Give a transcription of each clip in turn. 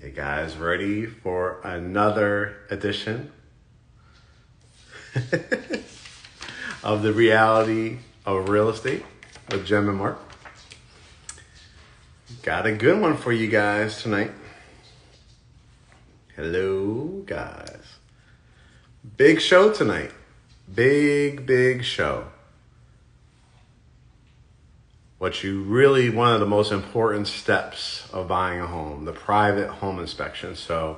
You guys ready for another edition of the reality of real estate with Jem and Mark? Got a good one for you guys tonight. Hello, guys. Big show tonight. Big show. One of the most important steps of buying a home, the private home inspection. So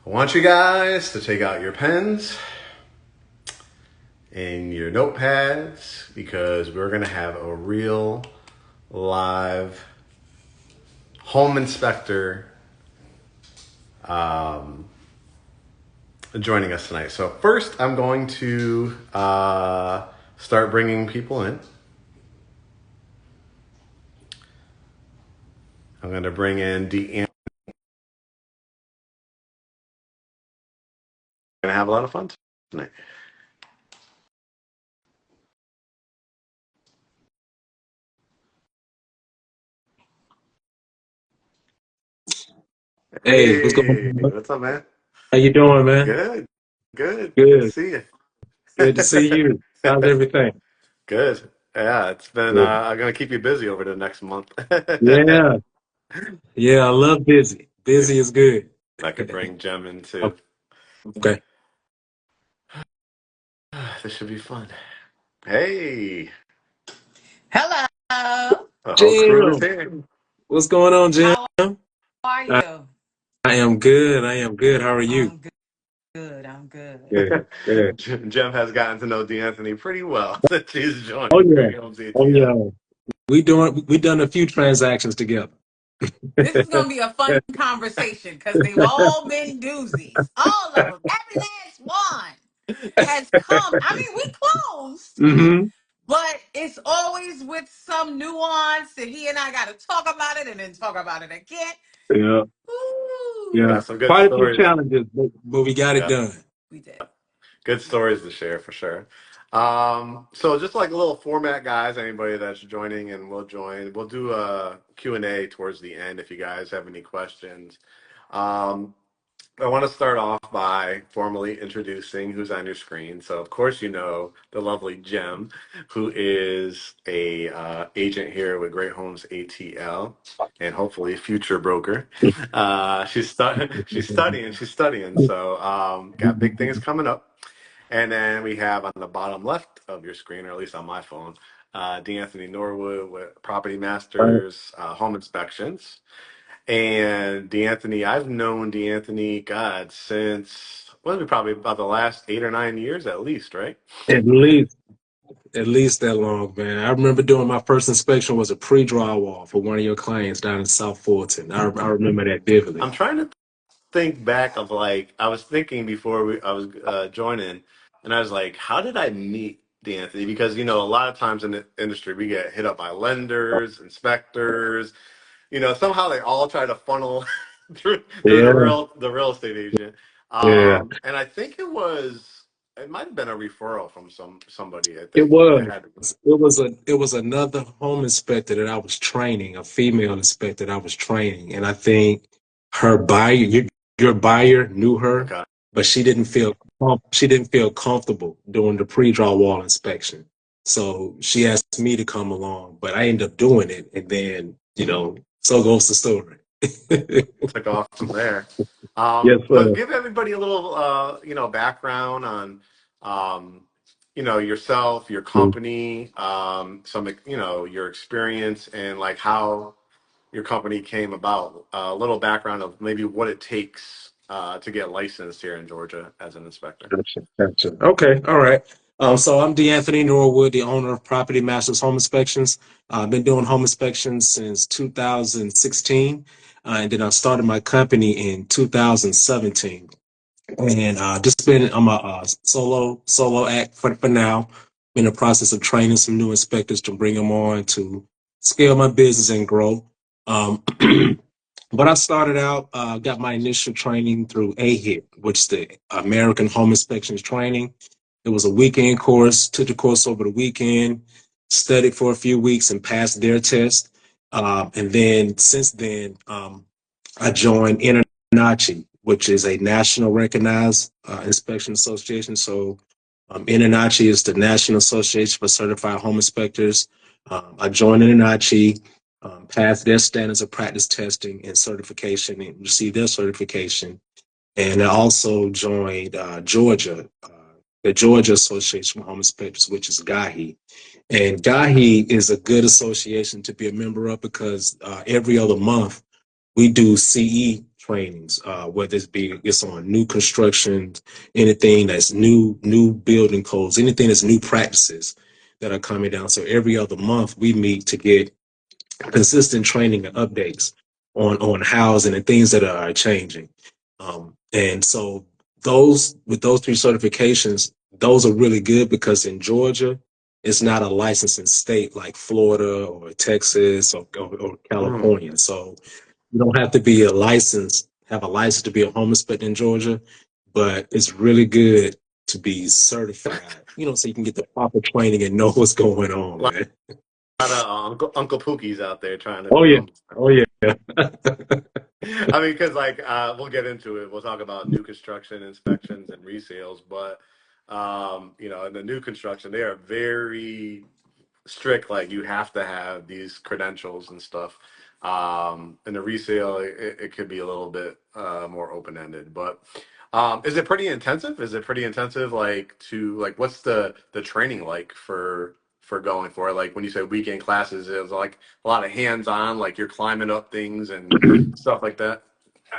I want you guys to take out your pens and your notepads because we're going to have a real live home inspector joining us tonight. So first I'm going to start bringing people in. I'm going to bring in DeAnthony. We're going to have a lot of fun tonight. Hey, what's going on? What's up, man? How you doing, man? Good. Good to Good. see you. Good to see you. How's everything? Good. Yeah, it's been, Good. I'm going to keep you busy over the next month. Yeah. Yeah, I love busy. Busy is good. I could bring Jem in too. Okay. This should be fun. Hey, Hello. the whole crew is Jim, here. what's going on, Jim? How are I, you? I am good. I am good. How are you? I'm good. I'm good. Good. Good. Jem has gotten to know DeAnthony pretty well since she's Oh joined yeah. Great Homes Oh ATL. yeah. We done a few transactions together. This is going to be a fun conversation because they've all been doozies. All of them. Every last one has come. I mean, we closed, Mm-hmm. but it's always with some nuance that he and I got to talk about it and then talk about it again. Yeah. Ooh, Yeah. Got some good Quite a few stories. challenges, but we got it Yeah, done. we did. good stories to share for sure. So just like a little format, guys, anybody that's joining and will join, we'll do a Q&A towards the end if you guys have any questions. I want to start off by formally introducing who's on your screen. So, of course, you know the lovely Jem, who is a agent here with Great Homes ATL, and hopefully future broker. She's studying. So, got big things coming up. And then we have on the bottom left of your screen, or at least on my phone, DeAnthony Norwood with Property Right. Masters Home Inspections. And DeAnthony, I've known DeAnthony, God, since probably about the last 8 or 9 years at least, right? At least. At least that long, man. I remember doing my first inspection was a pre-drywall for one of your clients down in South Fulton. I remember that vividly. I'm trying to think back of like, I was thinking before I was joining, and I was like, how did I meet DeAnthony? Because, you know, a lot of times in the industry, we get hit up by lenders, inspectors, somehow they all try to funnel through Yeah, the real estate agent. yeah. And I think it might have been a referral from somebody. I It think was. it had to be. It was another home inspector that I was training, a female inspector that I was training, and I think her buyer, your buyer knew her, Okay. but she didn't feel comfortable doing the pre-draw wall inspection. So she asked me to come along, but I ended up doing it, and then so goes the story. Took off from there. Yes, But sir. give everybody a little, background on, yourself, your company, your experience, and like how your company came about. A little background of maybe what it takes to get licensed here in Georgia as an inspector. Gotcha. Gotcha. Okay. All right. So I'm DeAnthony Norwood, the owner of Property Masters Home Inspections. I've been doing home inspections since 2016, and then I started my company in 2017. And I'm a solo act for now. In the process of training some new inspectors to bring them on to scale my business and grow. Um, But I started out, got my initial training through AHIP, which is the American Home Inspections Training. It was a weekend course, took the course over the weekend, studied for a few weeks and passed their test. And then since then, I joined NACHI, which is a national recognized inspection association. So NACHI is the National Association for Certified Home Inspectors. I joined NACHI, passed their standards of practice testing and certification and received their certification. And I also joined the Georgia Association of Home Inspectors, which is GAHI. And GAHI is a good association to be a member of because every other month we do CE trainings, whether it's on new construction, anything that's new building codes, anything that's new practices that are coming down. So every other month we meet to get consistent training and updates on housing and things that are changing. And so with those three certifications, those are really good because in Georgia, it's not a licensing state like Florida or Texas or California. So you don't have to be have a license to be a home inspector in Georgia, but it's really good to be certified, so you can get the proper training and know what's going on, man. A lot of Uncle Pookie's out there trying to Oh, be yeah. home. Oh, yeah. I mean, because we'll get into it. We'll talk about new construction inspections and resales, but in the new construction, they are very strict. Like you have to have these credentials and stuff. In the resale, it could be a little bit more open ended. But is it pretty intensive? Is it pretty intensive? What's the training like for going for it? Like when you say weekend classes, it was like a lot of hands on, like you're climbing up things and stuff like that.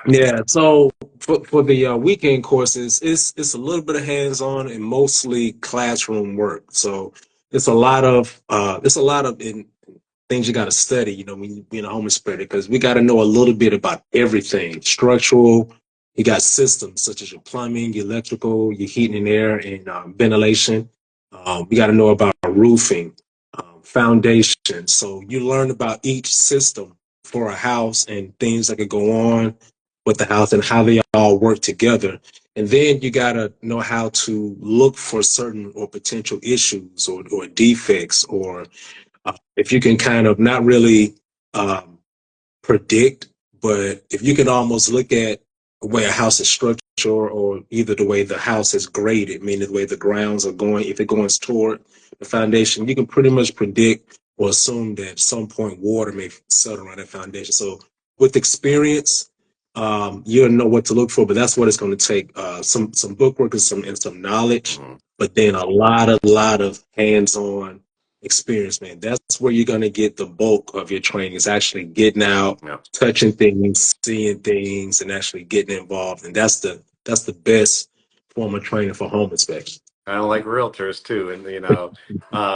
Yeah, so for the weekend courses, it's a little bit of hands-on and mostly classroom work. So it's a lot of things you got to study, when you being a home inspector, because we got to know a little bit about everything structural. You got systems such as your plumbing, your electrical, your heating and air, and ventilation. You got to know about roofing, foundation. So you learn about each system for a house and things that could go on with the house and how they all work together. And then you got to know how to look for certain or potential issues or defects, or if you can kind of not really um, predict, but if you can almost look at the way a house is structured or either the way the house is graded, meaning the way the grounds are going, if it goes toward the foundation, you can pretty much predict or assume that at some point water may settle around that foundation. So with experience, you'll know what to look for, but that's what it's going to take. Some book work and some knowledge, Mhm. but then a lot of hands-on experience, man. That's where you're going to get the bulk of your training, is actually getting out, Yeah. touching things, seeing things, and actually getting involved. And that's the best form of training for home inspection. I don't like realtors too, and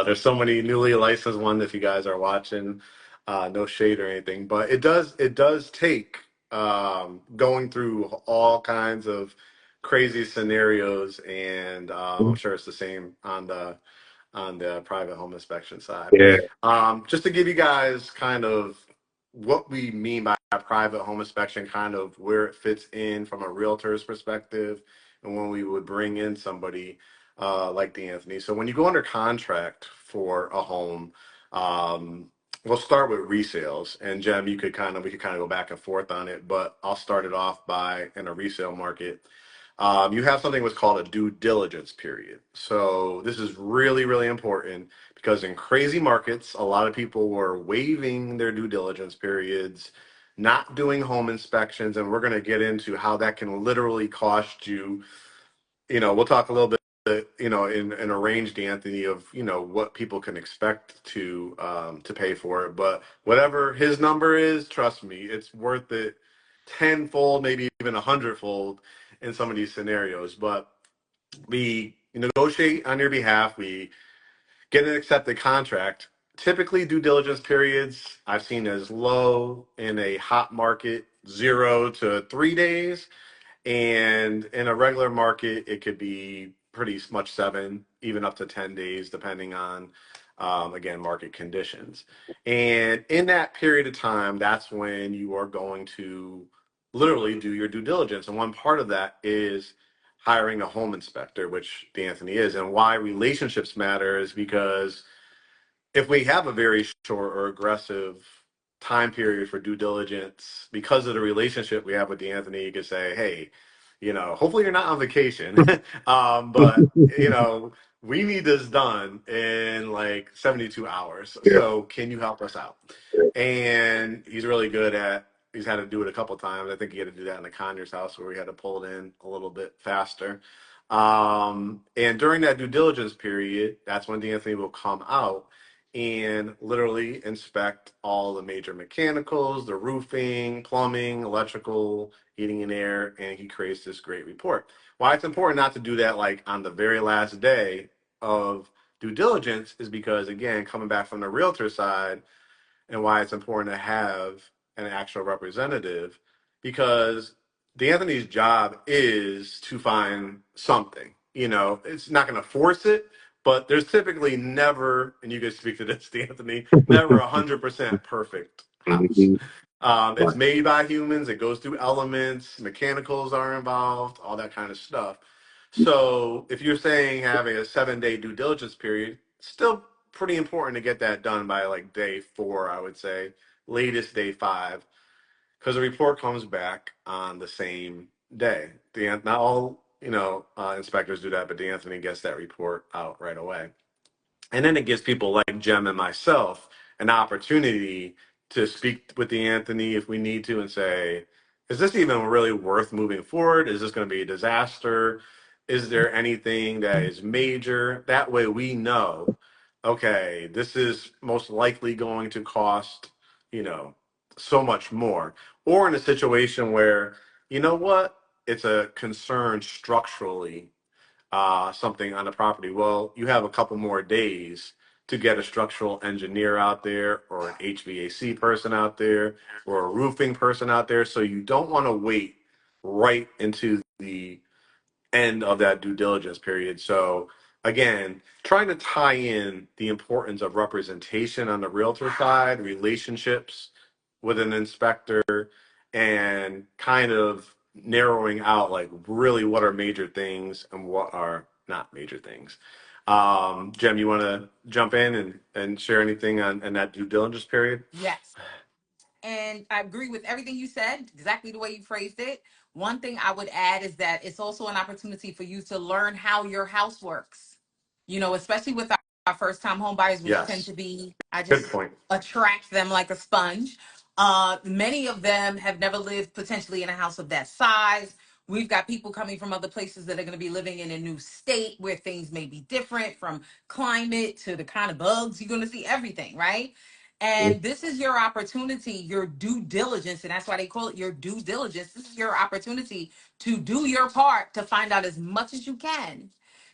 there's so many newly licensed ones. If you guys are watching, no shade or anything, but it does take going through all kinds of crazy scenarios, and I'm sure it's the same on the private home inspection side. Yeah. Just to give you guys kind of what we mean by private home inspection, kind of where it fits in from a realtor's perspective, and when we would bring in somebody like DeAnthony. So when you go under contract for a home, we'll start with resales. And Jem, we could kind of go back and forth on it, but I'll start it off by in a resale market. You have something what's called a due diligence period. So this is really, really important because in crazy markets, a lot of people were waiving their due diligence periods, not doing home inspections, and we're going to get into how that can literally cost you. We'll talk a little bit, in a range, DeAnthony, of what people can expect to pay for it. But whatever his number is, trust me, it's worth it tenfold, maybe even 100-fold in some of these scenarios. But we negotiate on your behalf. We get an accepted contract. Typically, due diligence periods I've seen as low in a hot market, 0 to 3 days. And in a regular market, it could be pretty much 7, even up to 10 days, depending on, again, market conditions. And in that period of time, that's when you are going to literally do your due diligence. And one part of that is hiring a home inspector, which DeAnthony is. And why relationships matter is because if we have a very short or aggressive time period for due diligence, because of the relationship we have with DeAnthony, you could say, hey, hopefully you're not on vacation, but we need this done in like 72 hours. Yeah. So can you help us out? And he's had to do it a couple times. I think he had to do that in the Conyers house where we had to pull it in a little bit faster. And during that due diligence period, that's when DeAnthony will come out and literally inspect all the major mechanicals, the roofing, plumbing, electrical, heating and air, and he creates this great report. Why it's important not to do that like on the very last day of due diligence is because, again, coming back from the realtor side, and why it's important to have an actual representative, because DeAnthony's job is to find something. It's not going to force it, but there's typically never, and you can speak to this, DeAnthony, never 100% perfect house. Mhm. It's made by humans. It goes through elements. Mechanicals are involved, all that kind of stuff. So if you're saying having a 7-day due diligence period, still pretty important to get that done by like day 4, I would say, latest day 5, because the report comes back on the same day. Not all inspectors do that, but DeAnthony gets that report out right away. And then it gives people like Jem and myself an opportunity to speak with DeAnthony if we need to and say, is this even really worth moving forward? Is this going to be a disaster? Is there anything that is major? That way we know, okay, this is most likely going to cost, so much more. Or in a situation where, you know what, it's a concern structurally, something on the property. Well, you have a couple more days to get a structural engineer out there or an HVAC person out there or a roofing person out there. So you don't want to wait right into the end of that due diligence period. So again, trying to tie in the importance of representation on the realtor side, relationships with an inspector, and kind of narrowing out like really what are major things and what are not major things. Jem, you want to jump in and share anything on that due diligence period? Yes. And I agree with everything you said, exactly the way you phrased it. One thing I would add is that it's also an opportunity for you to learn how your house works. Especially with our first time home buyers, which tend Yes. to be, I Good just point. attract them like a sponge. Many of them have never lived potentially in a house of that size. We've got people coming from other places that are going to be living in a new state where things may be different, from climate to the kind of bugs you're going to see, everything, right? And this is your opportunity, your due diligence, and that's why they call it your due diligence. This is your opportunity to do your part to find out as much as you can.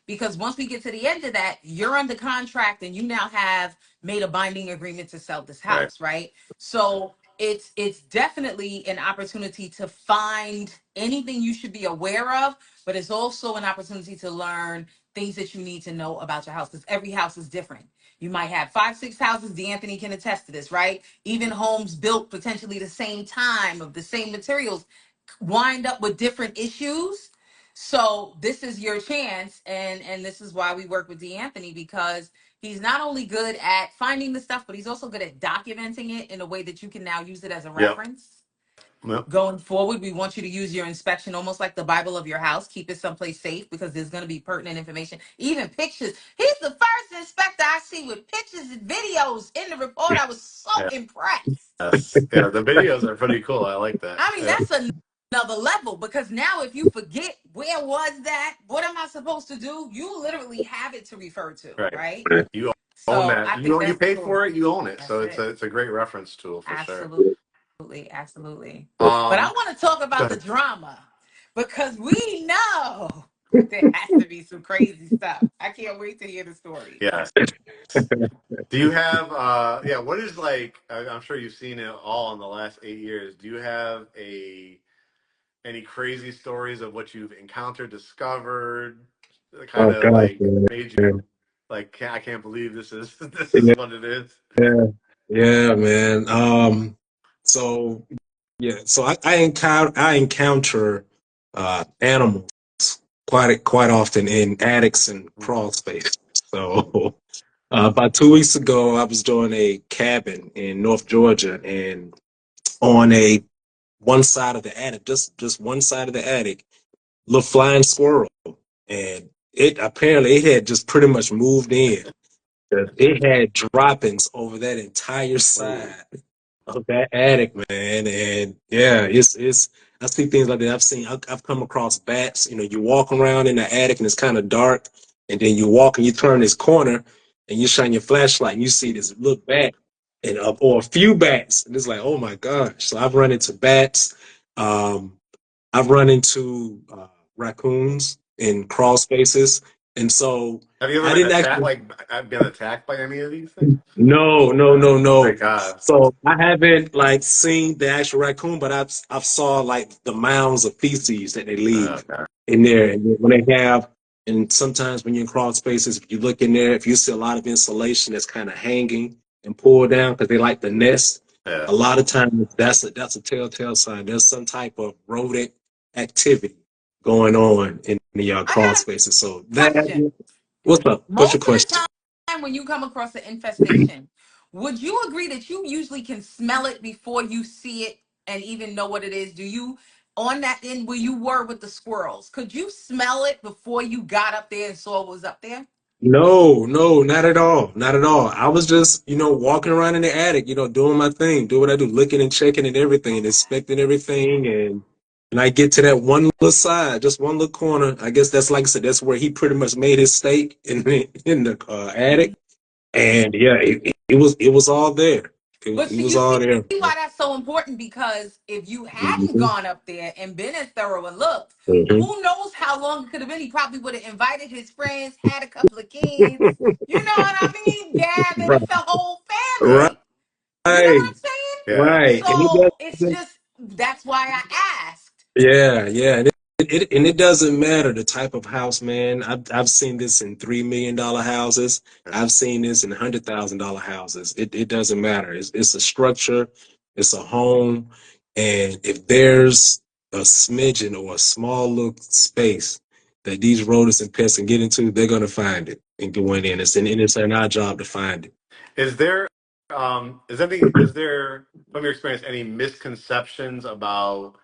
Because once we get to the end of that, you're under contract and you now have made a binding agreement to sell this Right. house, right? So it's definitely an opportunity to find anything you should be aware of, but it's also an opportunity to learn things that you need to know about your house, because every house is different. You might have 5, 6 houses. DeAnthony can attest to this, right? Even homes built potentially the same time of the same materials wind up with different issues. So this is your chance, and this is why we work with DeAnthony, because he's not only good at finding the stuff, but he's also good at documenting it in a way that you can now use it as a Yep. reference. Yep. Going forward, we want you to use your inspection almost like the Bible of your house. Keep it someplace safe, because there's going to be pertinent information, even pictures. He's the first inspector I see with pictures and videos in the report. I was so Yeah. impressed. Yes. Yeah. The videos are pretty cool. I like that. I mean, Yeah. that's another level, because now if you forget where was that, what am I supposed to do? You literally have it to refer to, Right. right? You own So that. I think You that's paid cool. for it. You own it. That's So it's it. a great reference tool for sure. Absolutely, absolutely. But I want to talk Go about the ahead. drama, because we know there has to be some crazy stuff. I can't wait to hear the story. Yes. Do you have yeah, what is like I'm sure you've seen it all in the last 8 years. Do you have any crazy stories of what you've encountered, discovered, kind Oh of God, like man. made Yeah, you like I can't believe this is this is yeah, what it is? yeah, yeah, man. So yeah, so I encounter animals quite often in attics and crawl space. So About 2 weeks ago, I was doing a cabin in North Georgia, and on a one side of the attic, just one side of the attic, little flying squirrel, and it apparently it had just pretty much moved in. It had droppings over that entire Ooh. side of that attic, man. And yeah, it's I see things like that. I've come across bats. You know, you walk around in the attic and it's kind of dark, and then you walk and you turn this corner and you shine your flashlight and you see this little bat and or a few bats, and it's like, oh my gosh. So I've run into bats. Um, I've run into raccoons in crawl spaces, and so Have you ever I been didn't attacked? actually. Like, been attacked by any of these things? No, no, no, Thank no. God. So I haven't like seen the actual raccoon, but I've saw like the mounds of feces that they leave Okay. in there, and when they have, and sometimes when you're in crawl spaces, if you look in there, if you see a lot of insulation that's kind of hanging and pulled down because they like the nest, Yeah. a lot of times that's a telltale sign. There's some type of rodent activity going on in the I crawl got a spaces. So that, question. what's up? What's your Most of the question? time, when you come across an infestation, would you agree that you usually can smell it before you see it and even know what it is? Do you, on that end where you were with the squirrels, could you smell it before you got up there and saw what was up there? No, no, not at all. Not at all. I was just, walking around in the attic, doing my thing, do what I do, looking and checking and everything, inspecting everything. And I get to that one little side, just one little corner. I guess that's like I said, that's where he pretty much made his stake in the attic. And yeah, it was all there. But It see, was you all see there. why that's so important, because if you hadn't Mhm, gone up there and been as thorough and looked, mhm. who knows how long it could have been? He probably would have invited his friends, had a couple of kids. You know what I mean? Gathered. Right, It's a whole right, family. You know what I'm saying? Yeah. right. And it So it's does. just that's why I asked. Yeah, yeah, and it doesn't matter the type of house, man. I've seen this in $3 million houses. I've seen this in $100,000 houses. It doesn't matter. It's a structure, it's a home, and if there's a smidgen or a small little space that these rodents and pests can get into, they're gonna find it and go in. And it's our job to find it. Is there is there from your experience any misconceptions about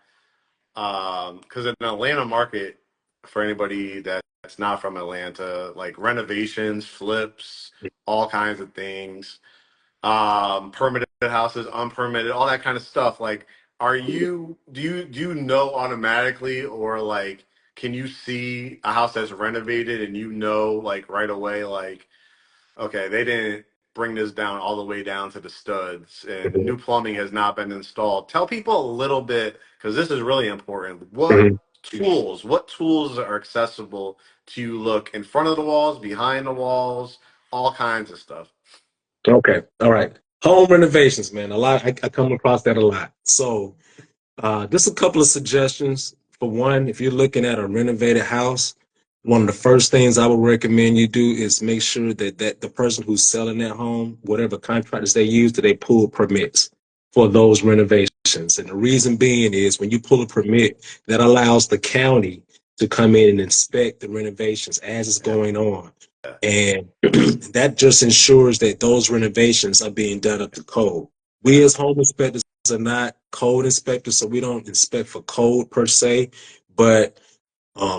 because in the Atlanta market, for anybody that's not from Atlanta, like renovations, flips, all kinds of things, permitted houses, unpermitted, all that kind of stuff. Like, do you know automatically, or like can you see a house that's renovated and like right away, like, okay, they didn't bring this down all the way down to the studs, and new plumbing has not been installed. Tell people a little bit, because this is really important. Mhm. What tools are accessible to you? Look in front of the walls, behind the walls, all kinds of stuff. Okay, all right. Home renovations, man. A lot. I come across that a lot. So. Just a couple of suggestions. For one, if you're looking at a renovated house, one of the first things I would recommend you do is make sure that the person who's selling that home, whatever contractors they use, that they pull permits for those renovations. And the reason being is when you pull a permit, that allows the county to come in and inspect the renovations as it's Yeah. going on. And that just ensures that those renovations are being done up to code. We Yeah. as home inspectors are not code inspectors, so we don't inspect for code per se, but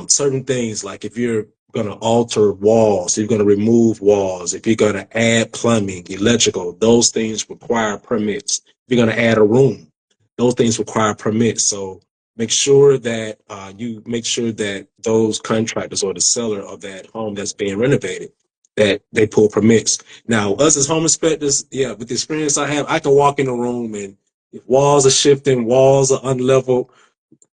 certain things like if you're going to alter walls, you're going to remove walls, if you're going to add plumbing, electrical, those things require permits. If you're going to add a room, those things require permits. So make sure that you make sure that those contractors or the seller of that home that's being renovated, that they pull permits. Now, us as home inspectors, yeah, with the experience I have, I can walk in a room and if walls are shifting, walls are unleveled,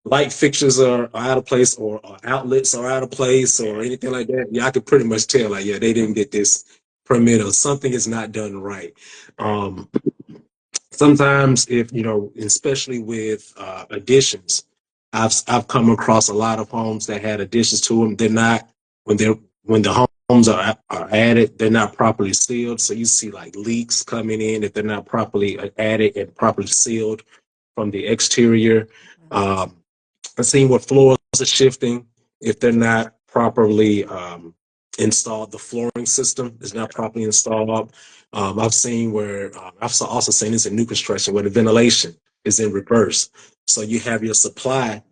light fixtures are out of place, or outlets are out of place, or anything like that, yeah, I could pretty much tell, like, yeah, they didn't get this permit or something is not done right. Right. Um, Sometimes, if especially with additions, I've come across a lot of homes that had additions to them. They're not when the homes are added, they're not properly sealed. So you see like leaks coming in if they're not properly added and properly sealed from the exterior. I've seen where floors are shifting if they're not properly installed. The flooring system is not properly installed. I've seen where also seen this in new construction where the ventilation is in reverse. So you have your supply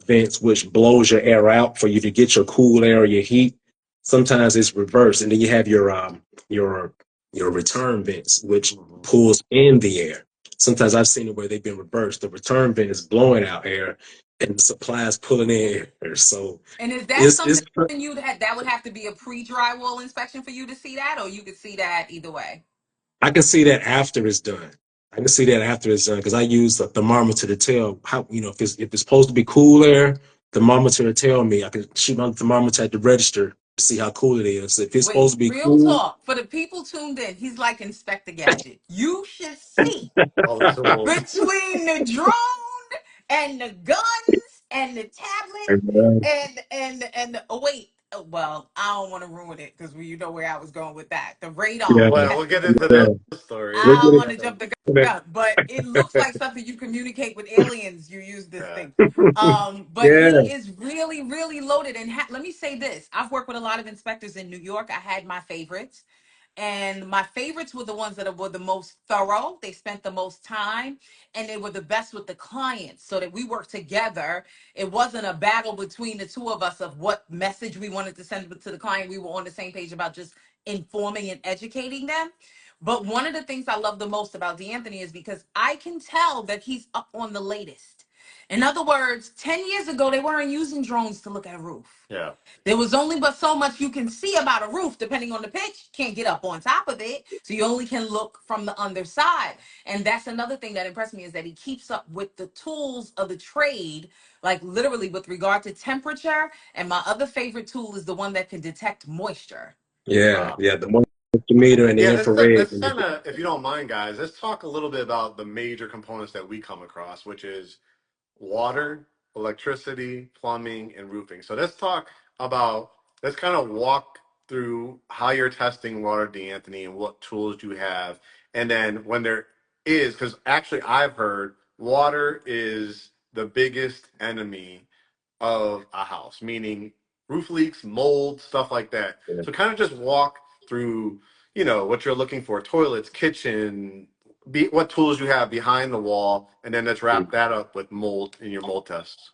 vents which blows your air out for you to get your cool air or your heat. Sometimes it's reversed, and then you have your your return vents which pulls in the air. Sometimes I've seen it where they've been reversed. The return vent is blowing out air, and the supply is pulling in air. So And is that it's something you that would have to be a pre-drywall inspection for you to see that, or you could see that either way? I can see that after it's done. I can see that after it's done because I use the thermometer to tell how, if it's supposed to be cool air, thermometer to tell me. I can shoot my thermometer at the register to see how cool it is. If it's supposed Wait, to be real cool, talk. For the people tuned in, he's like Inspector Gadget. You should see All the tools. between the drone and the guns and the tablet oh wait. Well, I don't want to ruin it because you know where I was going with that. The radar. yeah, Well, we'll get into yeah, that story. we'll I get don't it. want to jump the Okay. gun, but it looks like something you communicate with aliens. You use this Yeah. thing, but Yeah, he is really, really loaded. And let me say this: I've worked with a lot of inspectors in New York. I had my favorites, and my favorites were the ones that were the most thorough. They spent the most time, and they were the best with the clients, so that we worked together. It wasn't a battle between the two of us of what message we wanted to send to the client. We were on the same page about just informing and educating them. But one of the things I love the most about DeAnthony is because I can tell that he's up on the latest. In other words, 10 years ago, they weren't using drones to look at a roof. Yeah. There was only but so much you can see about a roof, depending on the pitch. Can't get up on top of it. So you only can look from the underside. And that's another thing that impressed me is that he keeps up with the tools of the trade, like literally with regard to temperature. And my other favorite tool is the one that can detect moisture. yeah, yeah. The meter and the Yeah, infrared. let's kind of, if you don't mind, guys, let's talk a little bit about the major components that we come across, which is water, electricity, plumbing, and roofing. So let's kind of walk through how you're testing water, DeAnthony, and what tools you have. And then when there is, because actually I've heard water is the biggest enemy of a house, meaning roof leaks, mold, stuff like that. Yeah. So kind of just walk through, what you're looking for, toilets, kitchen, what tools you have behind the wall, and then let's wrap that up with mold in your mold tests.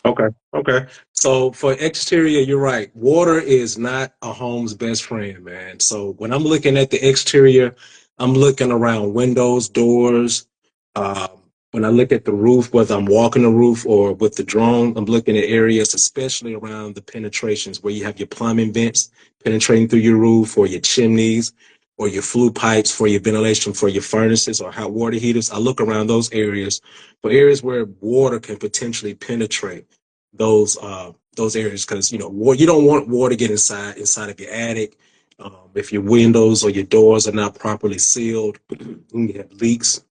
Okay. Okay. So for exterior, you're right. Water is not a home's best friend, man. So when I'm looking at the exterior, I'm looking around windows, doors. Um, when I look at the roof, whether I'm walking the roof or with the drone, I'm looking at areas, especially around the penetrations where you have your plumbing vents penetrating through your roof or your chimneys or your flue pipes for your ventilation for your furnaces or hot water heaters. I look around those areas for areas where water can potentially penetrate those areas because you don't want water to get inside of your attic. If your windows or your doors are not properly sealed, you have leaks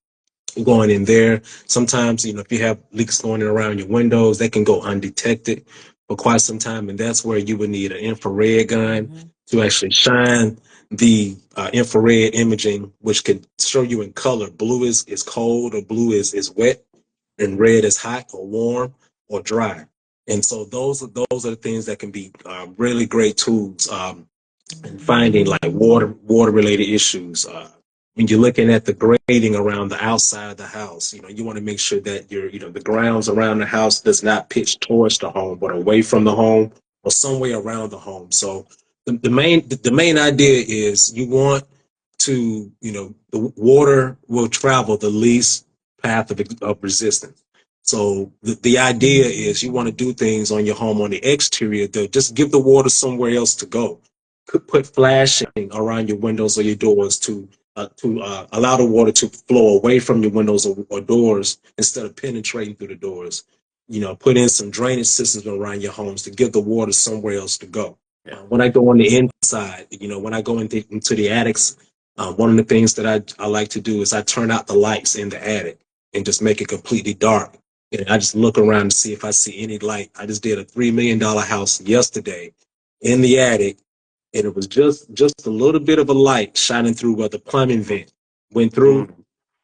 going in there. Sometimes, if you have leaks going in around your windows, they can go undetected for quite some time, and that's where you would need an infrared gun to actually shine the infrared imaging, which could show you in color. Blue is cold, or blue is wet, and red is hot or warm or dry. And so those are the things that can be really great tools in finding like water related issues. When you're looking at the grading around the outside of the house, you want to make sure that the grounds around the house does not pitch towards the home, but away from the home or somewhere around the home. So the main idea is you want to, the water will travel the least path of resistance. So the idea is you want to do things on your home on the exterior to just give the water somewhere else to go. Could put flashing around your windows or your doors to allow the water to flow away from your windows or doors instead of penetrating through the doors. Put in some drainage systems around your homes to give the water somewhere else to go. Yeah. When I go on the inside, when I go into the attics, one of the things that I like to do is I turn out the lights in the attic and just make it completely dark. And I just look around to see if I see any light. I just did a $3 million house yesterday in the attic, and it was just a little bit of a light shining through where the plumbing vent went through,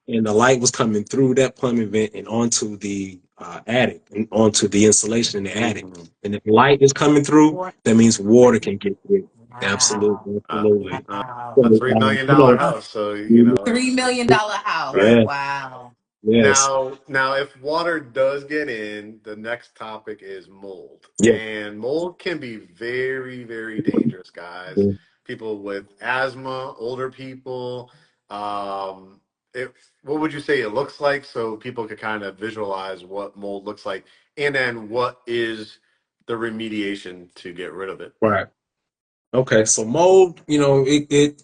and the light was coming through that plumbing vent and onto the attic and onto the insulation in the attic. And if light is coming through, that means water can get through. Wow. Absolutely, absolutely. Wow. A So, $3 million house. So, $3 million house. right. yeah, Wow. yes, Now, if water does get in, the next topic is mold. yeah. And mold can be very, very dangerous, guys. People with asthma, older people. Um, it, what would you say it looks like so people could kind of visualize what mold looks like? And then what is the remediation to get rid of it? Right. Okay, so mold, it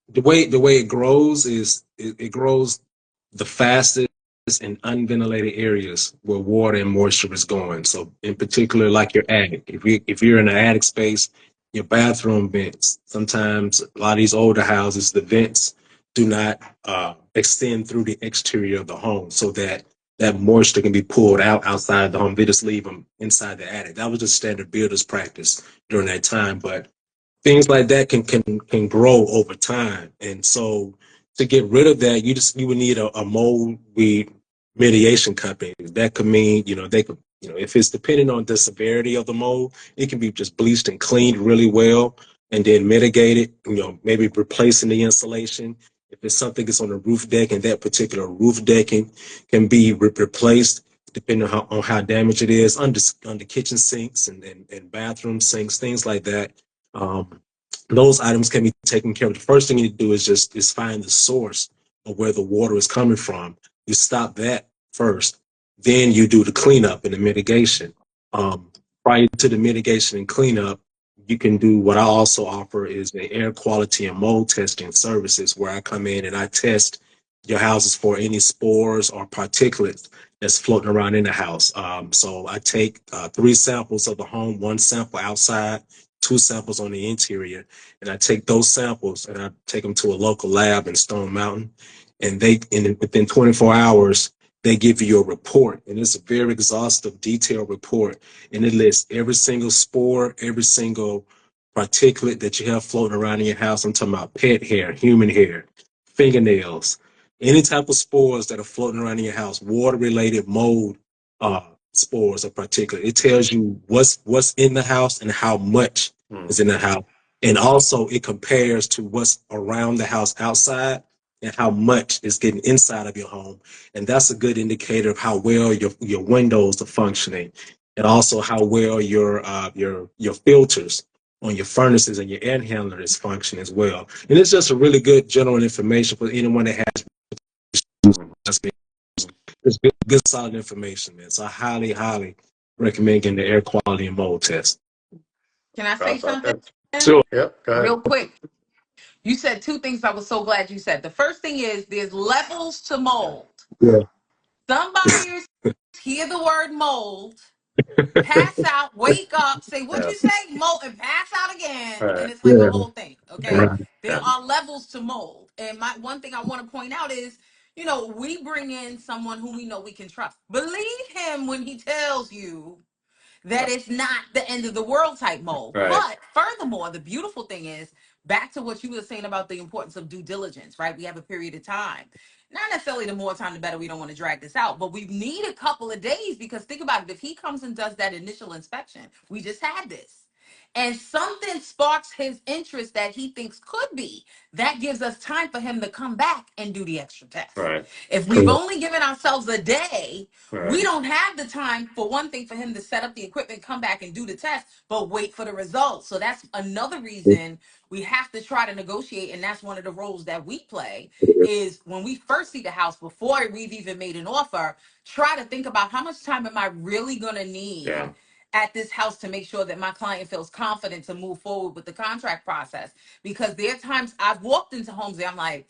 the way it grows is it grows the fastest in unventilated areas where water and moisture is going. So in particular, like your attic, if you're in an attic space, your bathroom vents. Sometimes a lot of these older houses, the vents do not extend through the exterior of the home, so that that moisture can be pulled out outside the home. They just leave them inside the attic. That was just standard builder's practice during that time, but things like that can grow over time. And so to get rid of that, you would need a mold remediation company. That could mean, they could, if it's depending on the severity of the mold, it can be just bleached and cleaned really well and then mitigated, maybe replacing the insulation. If it's something that's on a roof deck and that particular roof decking can be replaced depending on how damaged it is, under kitchen sinks and bathroom sinks, things like that. um, those items can be taken care of. The first thing you need to do is find the source of where the water is coming from. You stop that first, then you do the cleanup and the mitigation. Um, Prior to the mitigation and cleanup, you can do what I also offer is the air quality and mold testing services, where I come in and I test your houses for any spores or particulates that's floating around in the house. So I take 3 samples of the home, 1 sample outside, 2 samples on the interior, and I take those samples and I take them to a local lab in Stone Mountain, and within 24 hours they give you a report, and it's a very exhaustive, detailed report, and it lists every single spore, every single particulate that you have floating around in your house. I'm talking about pet hair, human hair, fingernails, any type of spores that are floating around in your house, water-related mold uh, spores or particulate. It tells you what's in the house and how much is in the house. And also it compares to what's around the house outside and how much is getting inside of your home. And that's a good indicator of how well your windows are functioning, and also how well your filters on your furnaces and your air handler is functioning as well. And it's just a really good general information for anyone that has. It's good solid information, man. So I highly, highly recommend getting the air quality and mold test. Can I say Cross out something that. Sure. Yep, go ahead. real quick? You said two things I was so glad you said. The first thing is there's levels to mold. Yeah. Some buyers hear the word mold, pass out, wake up, say, "What'd Yeah. you say?" Mold, and pass out All again. And right. it's like a Yeah. whole thing. Okay. Yeah. Right. There Yeah. are levels to mold. And my one thing I want to point out is, we bring in someone who we know we can trust. Believe him when he tells you that it's not the end of the world type mold. Right. But furthermore, the beautiful thing is, back to what you were saying about the importance of due diligence, right? We have a period of time. Not necessarily the more time, the better. We don't want to drag this out, but we need a couple of days, because think about it. If he comes and does that initial inspection, we just had this, and something sparks his interest that he thinks could be, that gives us time for him to come back and do the extra test. Right. If we've Correct. only given ourselves a day, we Right. don't have the time, for one thing, for him to set up the equipment, come back and do the test, but wait for the results. So that's another reason we have to try to negotiate. And that's one of the roles that we play, is when we first see the house, before we've even made an offer, try to think about, how much time am I really going to Yeah. need at this house to make sure that my client feels confident to move forward with the contract process. Because there are times I've walked into homes and I'm like,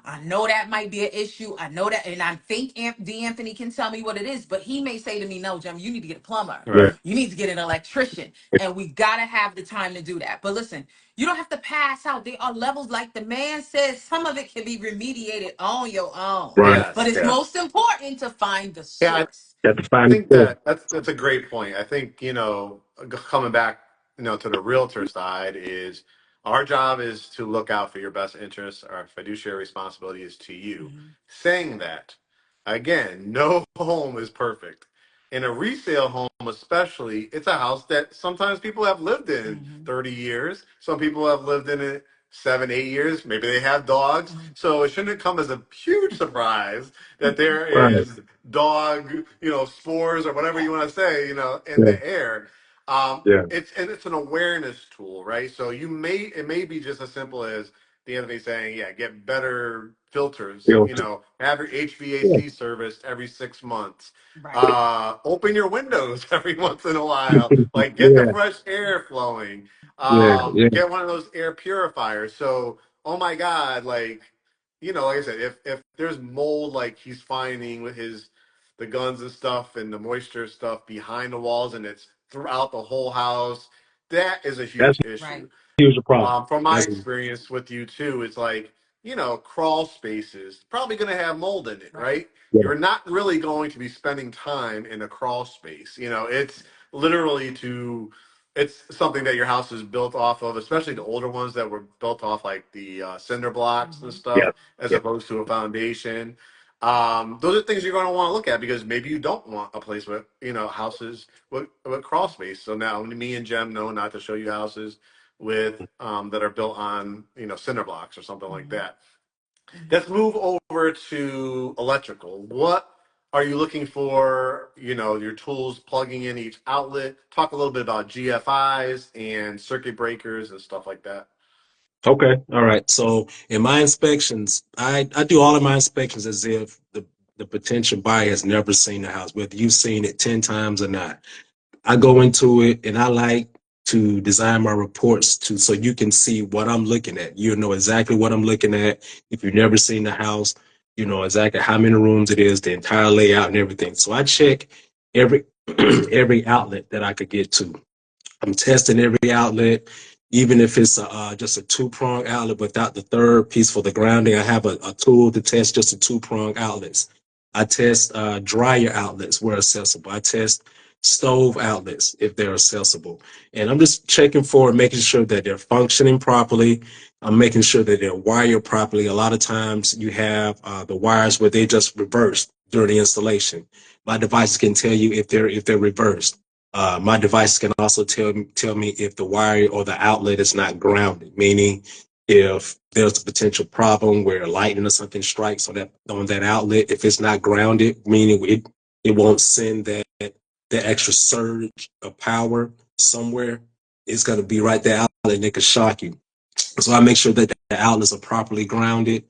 I know that might be an issue. I know that, and I think DeAnthony can tell me what it is, but he may say to me, "No, Jim, you need to get a plumber. Yeah. Right. You need to get an electrician," and we gotta have the time to do that. But listen, you don't have to pass out. There are levels, like the man says. Some of it can be remediated on your own, Right. but Yes. it's Yeah. most important to find the Yeah. source. Got to I find the think source. that's a great point. I think, coming back, to the realtor side is our job is to look out for your best interests. Our fiduciary responsibility is to you. Mhm. Saying that, again, no home is perfect. In a resale home, especially, it's a house that sometimes people have lived in Mhm. 30 years. Some people have lived in it 7, 8 years. Maybe they have dogs. Mhm. So it shouldn't come as a huge surprise that there Right. is dog, spores or whatever you want to say, in Yeah. the air. Yeah. It's an awareness tool, right? So it may be just as simple as the enemy saying, yeah, get better filters, Filter. have your Yeah. HVAC serviced every 6 months. Right. Open your windows every once in a while. Like get the Yeah. fresh air flowing. Yeah. Yeah. Get one of those air purifiers. So, oh my God, like I said, if there's mold like he's finding with the guns and stuff and the moisture stuff behind the walls and it's throughout the whole house, that is a That's huge Right. issue. a huge problem. From my That's experience with you too, it's like, crawl spaces, probably going to have mold in it, Right. right? yeah. You're not really going to be spending time in a crawl space. It's literally it's something that your house is built off of, especially the older ones that were built off like the cinder blocks and Mhm. Yeah. stuff, as Yeah. opposed to a foundation. Those are things you're going to want to look at because maybe you don't want a place with, houses with crawl space. So now me and Jem know not to show you houses with that are built on cinder blocks or something like Mhm. that. Mhm. Let's move over to electrical. What are you looking for? Your tools plugging in each outlet. Talk a little bit about GFIs and circuit breakers and stuff like that. Okay. All right. So in my inspections, I do all of my inspections as if the potential buyer has never seen the house, whether you've seen it 10 times or not. I go into it and I like to design my reports so you can see what I'm looking at. You know exactly what I'm looking at. If you've never seen the house, you know exactly how many rooms it is, the entire layout and everything. So I check every every outlet that I could get to. I'm testing every outlet, even if it's just a two-prong outlet without the third piece for the grounding. I have a tool to test just the two-prong outlets. I test dryer outlets where accessible. I test stove outlets if they're accessible. And I'm just checking for making sure that they're functioning properly. I'm making sure that they're wired properly. A lot of times you have the wires where they just reversed during the installation. My devices can tell you if they're reversed. My device can also tell me if the wire or the outlet is not grounded, meaning if there's a potential problem where lightning or something strikes on that outlet, if it's not grounded, meaning it won't send that extra surge of power somewhere, it's going to be right there outlet and it could shock you. So I make sure that the outlets are properly grounded.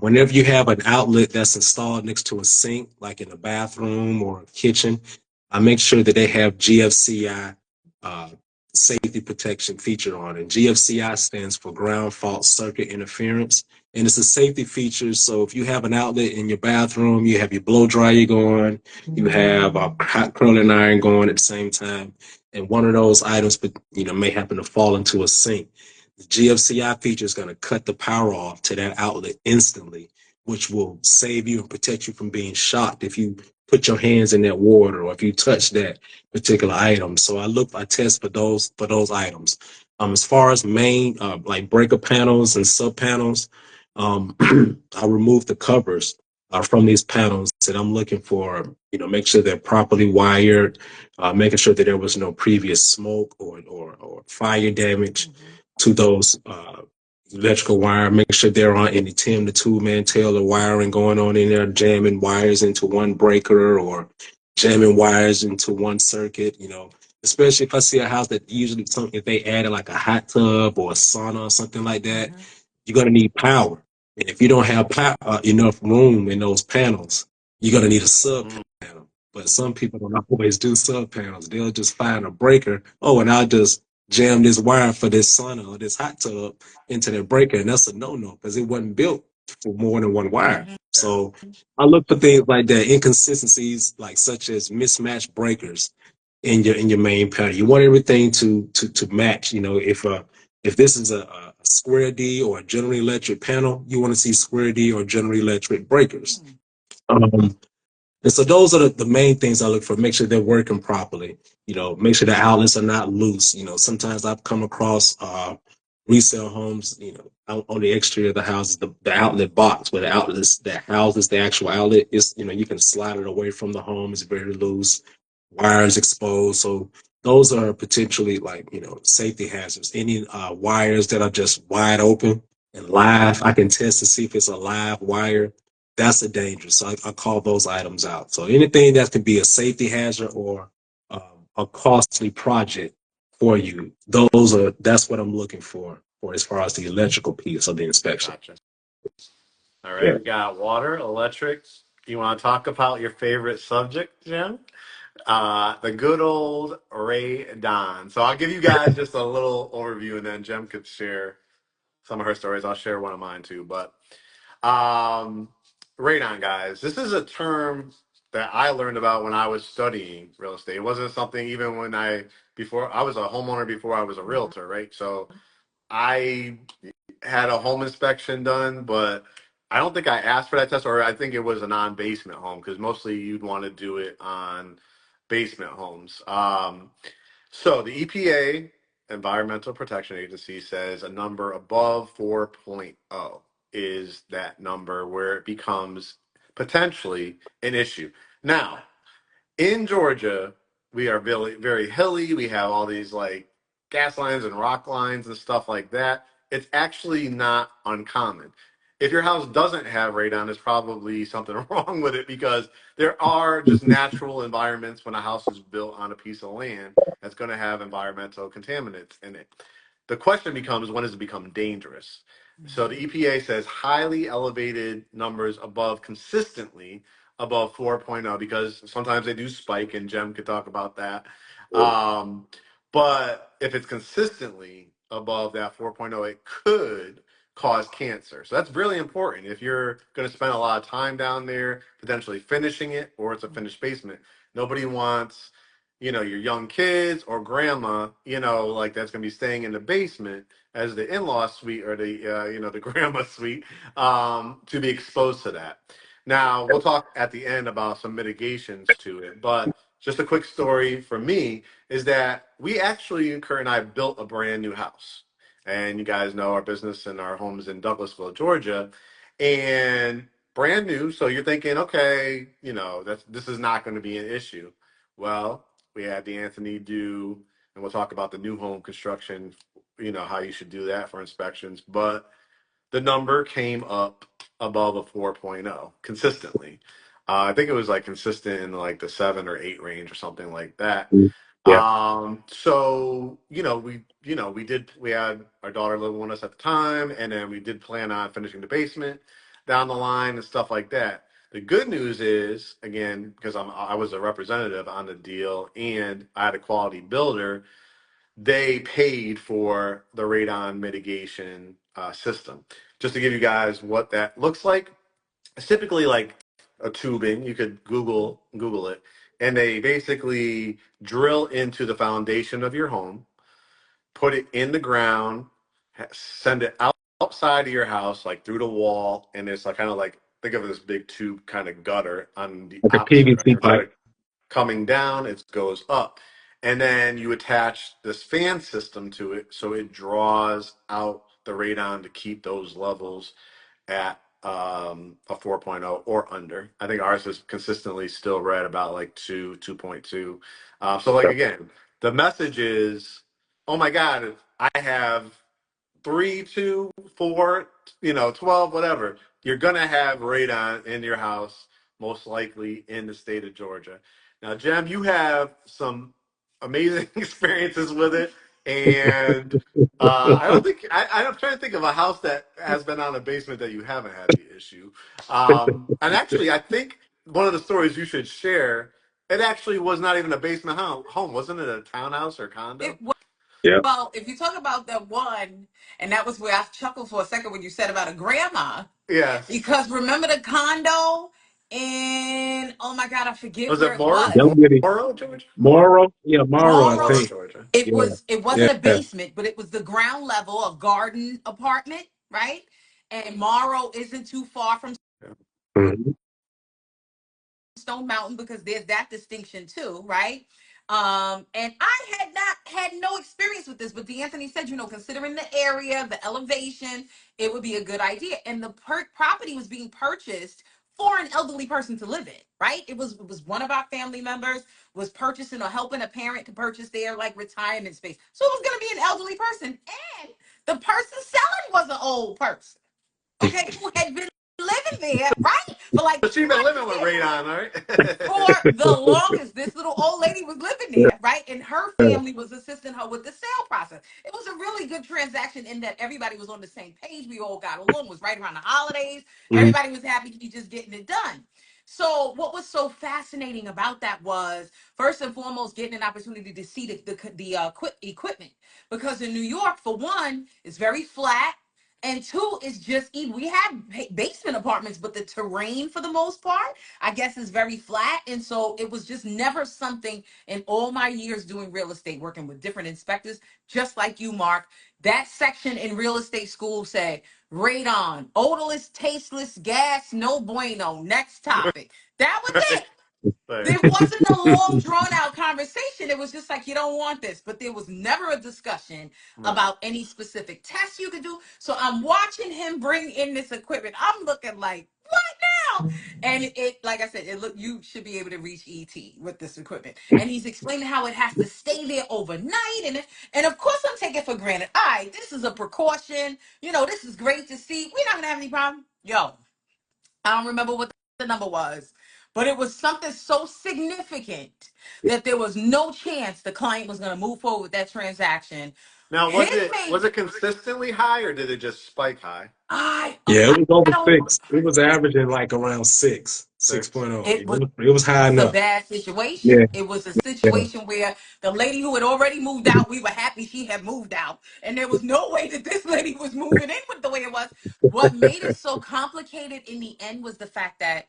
Whenever you have an outlet that's installed next to a sink, like in a bathroom or a kitchen, I make sure that they have GFCI uh, safety protection feature on it. GFCI stands for ground fault circuit interference, and it's a safety feature. So if you have an outlet in your bathroom, you have your blow dryer going, you have a hot curling iron going at the same time, and one of those items, may happen to fall into a sink. The GFCI feature is going to cut the power off to that outlet instantly, which will save you and protect you from being shocked if you put your hands in that water or if you touch that particular item. So I test for those items. As far as main like breaker panels and sub panels, um, I remove the covers from these panels, and I'm looking for make sure they're properly wired, making sure that there was no previous smoke or fire damage Mhm. to those electrical wire. Make sure there aren't any 10 to 2-man tail of wiring going on in there, jamming wires into one breaker or jamming wires into one circuit, especially if I see a house that usually something, if they added like a hot tub or a sauna or something like that, Mhm. you're going to need power. And if you don't have enough room in those panels, you're going to need a sub Mm. panel. But some people don't always do sub panels. They'll just find a breaker. Oh, and I'll just jam this wire for this sauna or this hot tub into their breaker. And that's a no-no because it wasn't built for more than one wire. Mhm. So I look for things like that, inconsistencies like such as mismatched breakers in your main panel. You want everything to match. If this is a square D or a General Electric panel, you want to see square D or General Electric breakers. Mhm. Um, and so those are the main things I look for. Make sure they're working properly. Make sure the outlets are not loose. Sometimes I've come across resale homes, on the exterior of the house, the outlet box where the outlets that houses the actual outlet is, you can slide it away from the home. It's very loose. wires exposed. So those are potentially like, safety hazards. Any wires that are just wide open and live, I can test to see if it's a live wire. That's a danger. So I call those items out. So anything that can be a safety hazard or a costly project for you, that's what I'm looking for as far as the electrical piece of the inspection. Gotcha. All right, Yeah. we got water, electric. You want to talk about your favorite subject, Jim? The good old radon. So I'll give you guys just a little overview, and then Jem could share some of her stories. I'll share one of mine too. But radon, guys, this is a term that I learned about when I was studying real estate. It wasn't something even before I was a homeowner before I was a realtor, right? So I had a home inspection done, but I don't think I asked for that test, or I think it was a non-basement home because mostly you'd want to do it on basement homes. So the EPA, Environmental Protection Agency, says a number above 4.0 is that number where it becomes potentially an issue. Now, in Georgia, we are very, very hilly. We have all these like gas lines and rock lines and stuff like that. It's actually not uncommon. If your house doesn't have radon, there's probably something wrong with it because there are just natural environments when a house is built on a piece of land that's going to have environmental contaminants in it. The question becomes, when does it become dangerous? So the EPA says highly elevated numbers consistently above 4.0 because sometimes they do spike, and Jem could talk about that. Um, but if it's consistently above that 4.0, it could cause cancer. So that's really important. If you're going to spend a lot of time down there, potentially finishing it, or it's a finished basement, nobody wants, your young kids or grandma, like that's going to be staying in the basement as the in-law suite or the grandma suite, to be exposed to that. Now, we'll talk at the end about some mitigations to it, but just a quick story for me is that we actually, Curt and I, built a brand new house. And you guys know our business and our homes in Douglasville, Georgia, and brand new. So you're thinking, okay, this is not going to be an issue. Well, we had DeAnthony do, and we'll talk about the new home construction, how you should do that for inspections. But the number came up above a 4.0 consistently. I think it was like consistent in like the 7 or 8 range or something like that. Yeah. So we had our daughter living with us at the time, and then we did plan on finishing the basement down the line and stuff like that. The good news is, again, because I was a representative on the deal and I had a quality builder, they paid for the radon mitigation system. Just to give you guys what that looks like, it's typically like a tubing. You could Google it, and they basically drill into the foundation of your home, put it in the ground, send it outside of your house, like through the wall, and it's like kind of like think of this big tube kind of gutter on the Like a opposite PVC direction. Instead pipe. of coming down, it goes up. And then you attach this fan system to it so it draws out the radon to keep those levels at a 4.0 or under. I think ours is consistently still right about like 2.2. So like again, the message is, oh my God, I have 3, 2, 4, 12, whatever. You're gonna have radon in your house, most likely in the state of Georgia. Now, Jem, you have some amazing experiences with it, and I don't think I'm trying to think of a house that has been on a basement that you haven't had the issue. And actually, I think one of the stories you should share. It actually was not even a basement home, wasn't it? A townhouse or condo? Yeah. Well, if you talk about that one, and that was where I chuckled for a second when you said about a grandma, Yes. because remember the condo in, oh my God, I forget Was where it it was. Morrow, Georgia? Morrow? Yeah, Morrow, I Morrow, Morrow. think. Georgia. It Yeah. was. It wasn't Yeah. a basement, but it was the ground level, a garden apartment, right? And Morrow isn't too far from Yeah. Mhm. Stone Mountain because there's that distinction too, right? And I had no experience with this, but DeAnthony said, considering the area, the elevation, it would be a good idea. And the property was being purchased for an elderly person to live in, right? It was one of our family members was purchasing or helping a parent to purchase their like retirement space. So it was going to be an elderly person, and the person selling was an old person, okay, who had been living there, right, for like But she's been living 20 with years radon, right? for the longest. This little old lady was living there, right? And her family was assisting her with the sale process. It was a really good transaction in that everybody was on the same page. We all got along. It was right around the holidays. Mhm. Everybody was happy to be just getting it done. So what was so fascinating about that was first and foremost getting an opportunity to see the equipment, because in New York, for one, it's very flat. And two, it's just we have basement apartments, but the terrain for the most part, I guess, is very flat. And so it was just never something in all my years doing real estate, working with different inspectors, just like you, Mark. That section in real estate school say, radon, odorless, tasteless gas, no bueno. Next topic. That was Right. it. Right. There wasn't a long drawn out conversation. It was just like, you don't want this, but there was never a discussion Right. about any specific tests you could do. So I'm watching him bring in this equipment. I'm looking like, what now? And it like I said, it look, you should be able to reach ET with this equipment. And he's explaining how it has to stay there overnight. And of course I'm taking for granted. All right, this is a precaution. You know, this is great to see. We're not gonna have any problem. Yo, I don't remember what the number was, but it was something so significant that there was no chance the client was going to move forward with that transaction. Now, His was main, it consistently high or did it just spike high? Yeah, it was I over don't know. 6. It was averaging like around 6, 6. 6.0. It was It was high a enough. bad situation. Yeah, It was a yeah. situation where the lady who had already moved out, we were happy she had moved out, and there was no way that this lady was moving in with the way it was. What made it so complicated in the end was the fact that,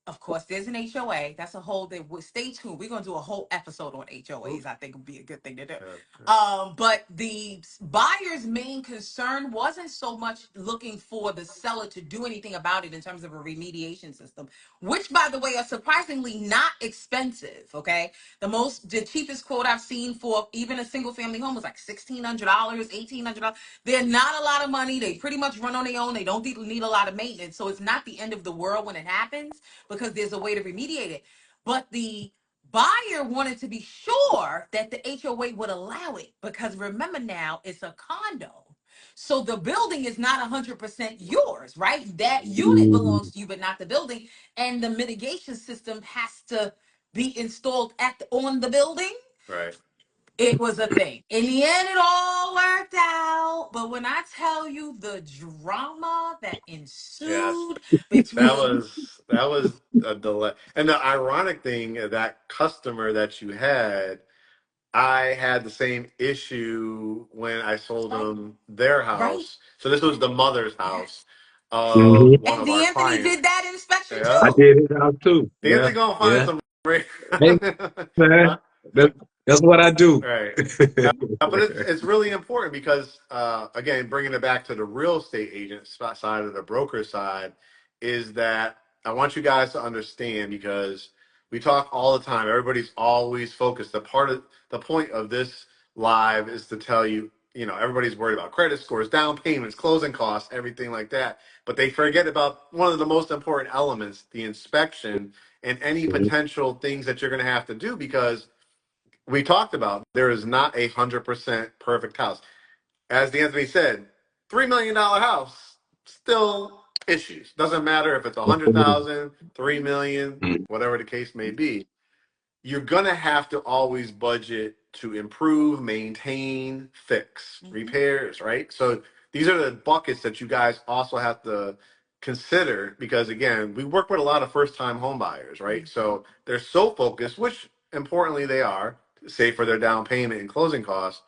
of course, there's an HOA. That's a whole day. Stay tuned. We're gonna do a whole episode on HOAs. Ooh. I think would be a good thing to do. Yeah, yeah. But the buyer's main concern wasn't so much looking for the seller to do anything about it in terms of a remediation system, which, by the way, are surprisingly not expensive. Okay, the cheapest quote I've seen for even a single family home was like $1,600, $1,800. They're not a lot of money. They pretty much run on their own. They don't need a lot of maintenance, so it's not the end of the world when it happens, because there's a way to remediate it. But the buyer wanted to be sure that the HOA would allow it, because remember, now it's a condo. So the building is not 100% yours, right? That unit belongs to you, but not the building. And the mitigation system has to be installed on the building. Right. It was a thing. In the end, it all worked out. But when I tell you the drama that Yes. ensued between That was a delay. And the ironic thing, that customer that you had, I had the same issue when I sold right, them their right, house. So this was the mother's yes. house of Hmm. one And of our DeAnthony clients. did that inspection Yeah. I too. did it out too. Dan's Yeah, gonna find yeah. some great. Hey, Huh? man, that's what I do. Right. But it's really important because again, bringing it back to the real estate agent side of the broker side, is that I want you guys to understand, because we talk all the time. Everybody's always focused. The point of this live is to tell you, everybody's worried about credit scores, down payments, closing costs, everything like that. But they forget about one of the most important elements, the inspection, and any potential things that you're going to have to do, because we talked about there is not 100% perfect house. As DeAnthony said, $3 million house, still issues. Doesn't matter if it's 100,000, 3 million, whatever the case may be. You're gonna have to always budget to improve, maintain, fix, Mhm. repairs, right? So these are the buckets that you guys also have to consider, because again, we work with a lot of first-time home buyers, right? So they're so focused, which importantly they are, say for their down payment and closing costs.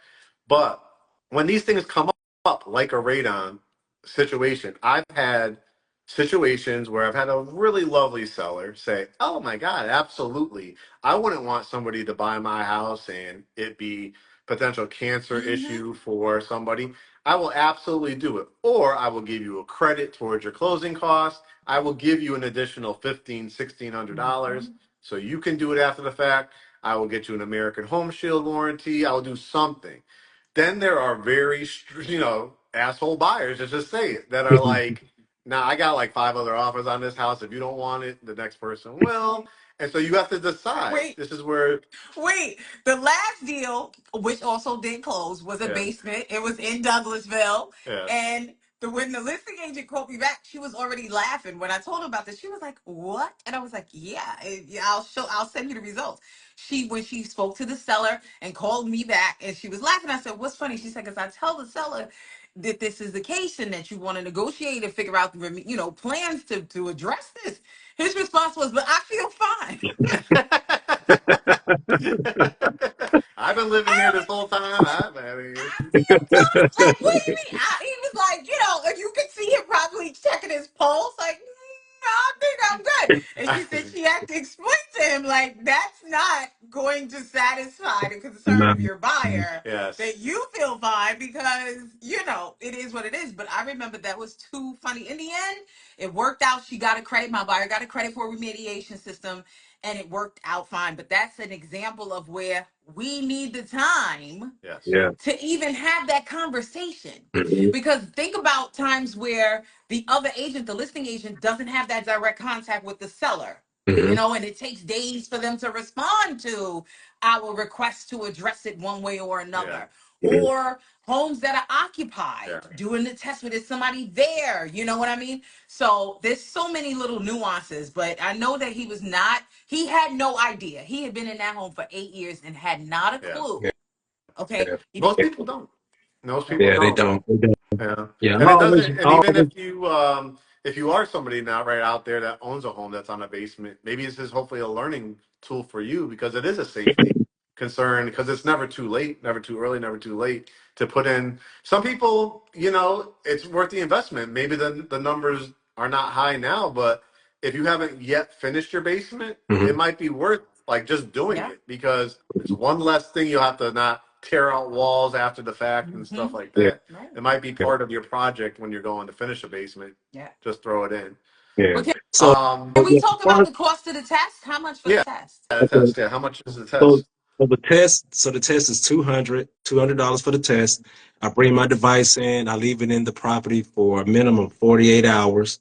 But when these things come up, like a radon situation, I've had situations where I've had a really lovely seller say, "Oh my God, absolutely. I wouldn't want somebody to buy my house and it be potential cancer Mhm. issue for somebody. I will absolutely do it. Or I will give you a credit towards your closing costs. I will give you an additional $1,500, $1,600 Mhm. so you can do it after the fact. I will get you an American Home Shield warranty. I will do something." Then there are very, asshole buyers, let's just say it, that are like, now I got like 5 other offers on this house. If you don't want it, the next person will. And so you have to decide. Wait. This is where, Wait, the last deal, which also did close, was a yeah, basement. It was in Douglasville. yeah. And when the listing agent called me back, she was already laughing. When I told her about this, she was like, "What?" And I was like, "Yeah, I'll send you the results." When she spoke to the seller and called me back, and she was laughing. I said, "What's funny?" She said, "Because I tell the seller that this is the case and that you want to negotiate and figure out plans to address this." His response was, "But I feel fine." I've been living here this whole time. I've had it. I feel fine. Like, what do you mean? He was like, if you could see him probably checking his pulse, like, I think I'm good. And she said she had to explain to him, like, that's not going to satisfy the concern No. of your buyer Yes. that you feel fine because, it is what it is. But I remember that was too funny. In the end, it worked out. She got a credit. My buyer got a credit for a remediation system, and it worked out fine. But that's an example of where we need the time Yes. Yeah. to even have that conversation. Mhm. Because think about times where the other agent, the listing agent, doesn't have that direct contact with the seller. Mhm. And it takes days for them to respond to our request to address it one way or another. Mhm. Or homes that are occupied, Yeah. doing the test with there's somebody there. You know what I mean? So there's so many little nuances, but I know that he had no idea. He had been in that home for 8 years and had not a Yeah. clue. Yeah. Okay. Yeah. Most people don't. Most people Yeah, they don't. don't. They don't. Yeah. Yeah, And I it always, doesn't, I and even always, if you are somebody now right out there that owns a home that's on a basement, maybe this is hopefully a learning tool for you because it is a safety concern because it's never too late, never too early, never too late to put in. Some people, it's worth the investment. Maybe the numbers are not high now, but if you haven't yet finished your basement, it Mhm. might be worth like just doing Yeah. it because it's one less thing you'll have to not tear out walls after the fact and stuff like Yeah. that. Right. It might be Yeah. part of your project when you're going to finish a basement. Yeah. Just throw it in. Yeah. Well, So, can we yeah, talk about the cost of the test? How much for the Yeah, test? the okay. test. Yeah, how much is the So, test? the test is $200 for the test. I bring my device in, I leave it in the property for a minimum 48 hours.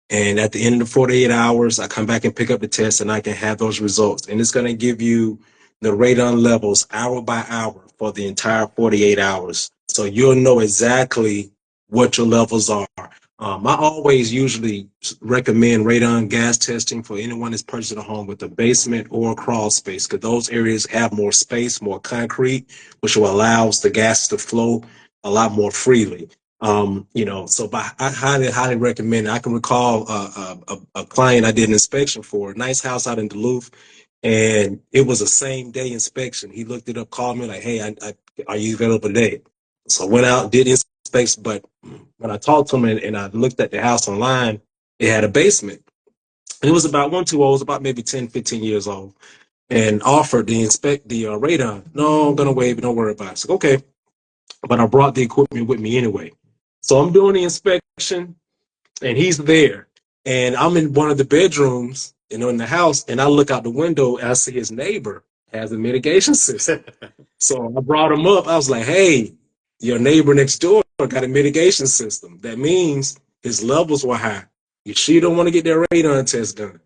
And at the end of the 48 hours, I come back and pick up the test and I can have those results. And it's going to give you the radon levels hour by hour for the entire 48 hours. So you'll know exactly what your levels are. I always usually recommend radon gas testing for anyone that's purchasing a home with a basement or a crawl space, because those areas have more space, more concrete, which will allows the gas to flow a lot more freely. So I highly recommend it. I can recall a client I did an inspection for, a nice house out in Duluth, and it was a same day inspection. He looked it up, called me like, "Hey, are you available today?" So I went out, did inspection, but when I talked to him and I looked at the house online, it had a basement. It was about 120, it was about maybe 10, 15 years old, and offered the radon. No, I'm gonna waive it. Don't worry about it. So okay, but I brought the equipment with me anyway. So I'm doing the inspection, and he's there, and I'm in one of the bedrooms, in the house, and I look out the window and I see his neighbor has a mitigation system. So I brought him up. I was like, "Hey, your neighbor next door got a mitigation system. That means his levels were high. You sure you don't want to get that radon test done?"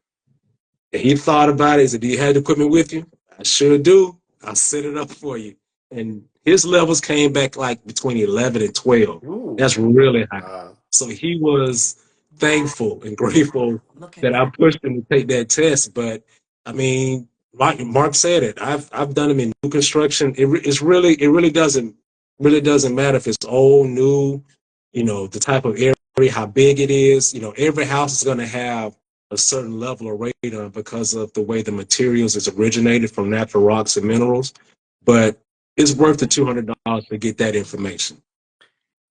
And he thought about it. He said, "Do you have the equipment with you?" "I sure do. I'll set it up for you." And his levels came back like between 11 and 12. Ooh. That's really high. Uh, So he was thankful and grateful Look at that I that. pushed him to take that test. But I mean, like Mark said it, I've done them in new construction. It really doesn't matter if it's old, new, the type of area, how big it is. Every house is going to have a certain level of radon because of the way the materials is originated from natural rocks and minerals. But it's worth the $200 to get that information.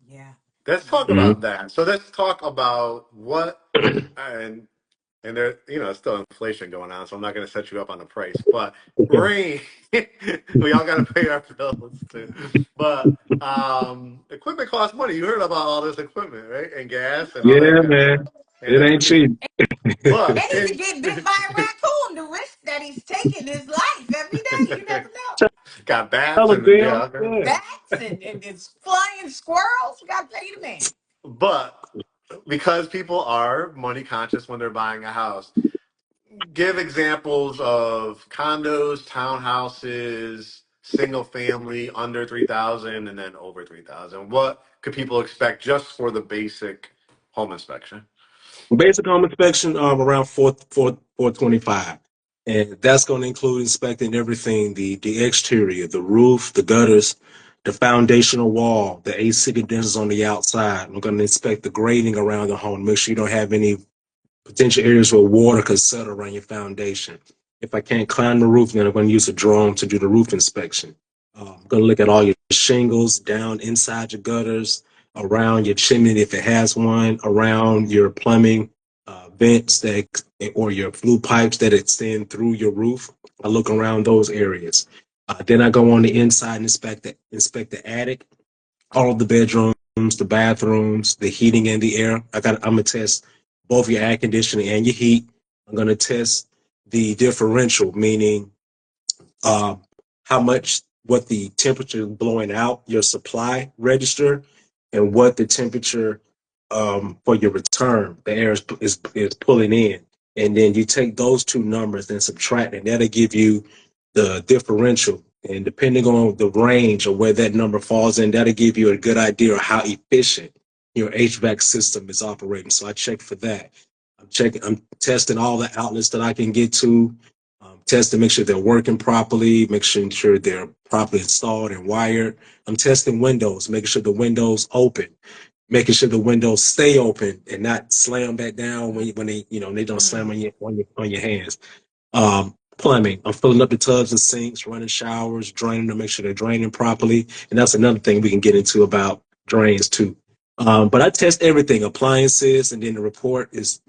Yeah. let's talk Mhm. about that. So let's talk about what and there, it's still inflation going on, so I'm not going to set you up on the price. But Okay. bring, we all got to pay our bills too. But equipment costs money. You heard about all this equipment, right? And gas and all that Yeah, good stuff. man. It And ain't cheap. And but he could get bit by a raccoon. The risk that he's taking is life every day. You never know. got bats Dollar and bill. yeah. Okay. Yeah. Bats and flying squirrels. You got to pay the man. But because people are money conscious when they're buying a house. Give examples of condos, townhouses, single family under 3,000 and then over 3,000. What could people expect just for the basic home inspection? Basic home inspection around 425, and that's going to include inspecting everything: the exterior, the roof, the gutters, the foundational wall, the AC condensers on the outside. I'm going to inspect the grading around the home, make sure you don't have any potential areas where water could settle around your foundation. If I can't climb the roof, then I'm going to use a drone to do the roof inspection. I'm going to look at all your shingles down inside your gutters, around your chimney if it has one, around your plumbing vents that or your flue pipes that extend through your roof. I look around those areas. Then I go on the inside and inspect the attic, all of the bedrooms, the bathrooms, the heating and the air. I'm gonna test both your air conditioning and your heat. I'm gonna test the differential, meaning uh, how much, what the temperature blowing out your supply register, and what the temperature for your return the air is pulling in. And then you take those two numbers and subtract, and that'll give you the differential. And depending on the range of where that number falls in, that'll give you a good idea of how efficient your HVAC system is operating. So I check for that. I'm testing all the outlets that I can get to, test to make sure they're working properly, making sure they're properly installed and wired. I'm testing windows, making sure the windows open, making sure the windows stay open and not slam back down when they they don't slam on your hands. Plumbing, I'm filling up the tubs and sinks, running showers, draining them, make sure they're draining properly. And that's another thing we can get into about drains too. But I test everything, appliances, and then the report is,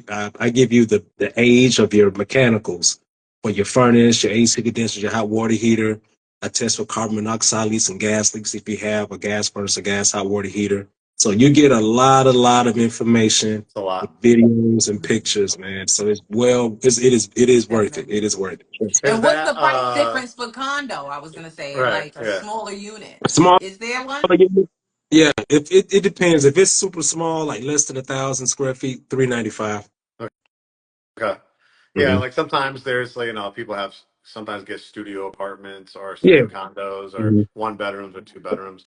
I give you the age of your mechanicals for your furnace, your AC condensers, your hot water heater. I test for carbon monoxide leaks and gas leaks if you have a gas furnace, a gas hot water heater. So you get a lot of information, It's a lot. videos and pictures, man. So it is worth it. It is worth it. Is And what's that the price difference for condo? I was gonna say, right? like a Yeah. smaller unit. Small, Is there one? yeah. If it depends. If it's super small, like less than 1,000 square feet, 395. Okay. Yeah, Mm-hmm. like sometimes there's like, people have sometimes get studio apartments or Yeah. studio condos or Mm-hmm. one bedrooms or two bedrooms.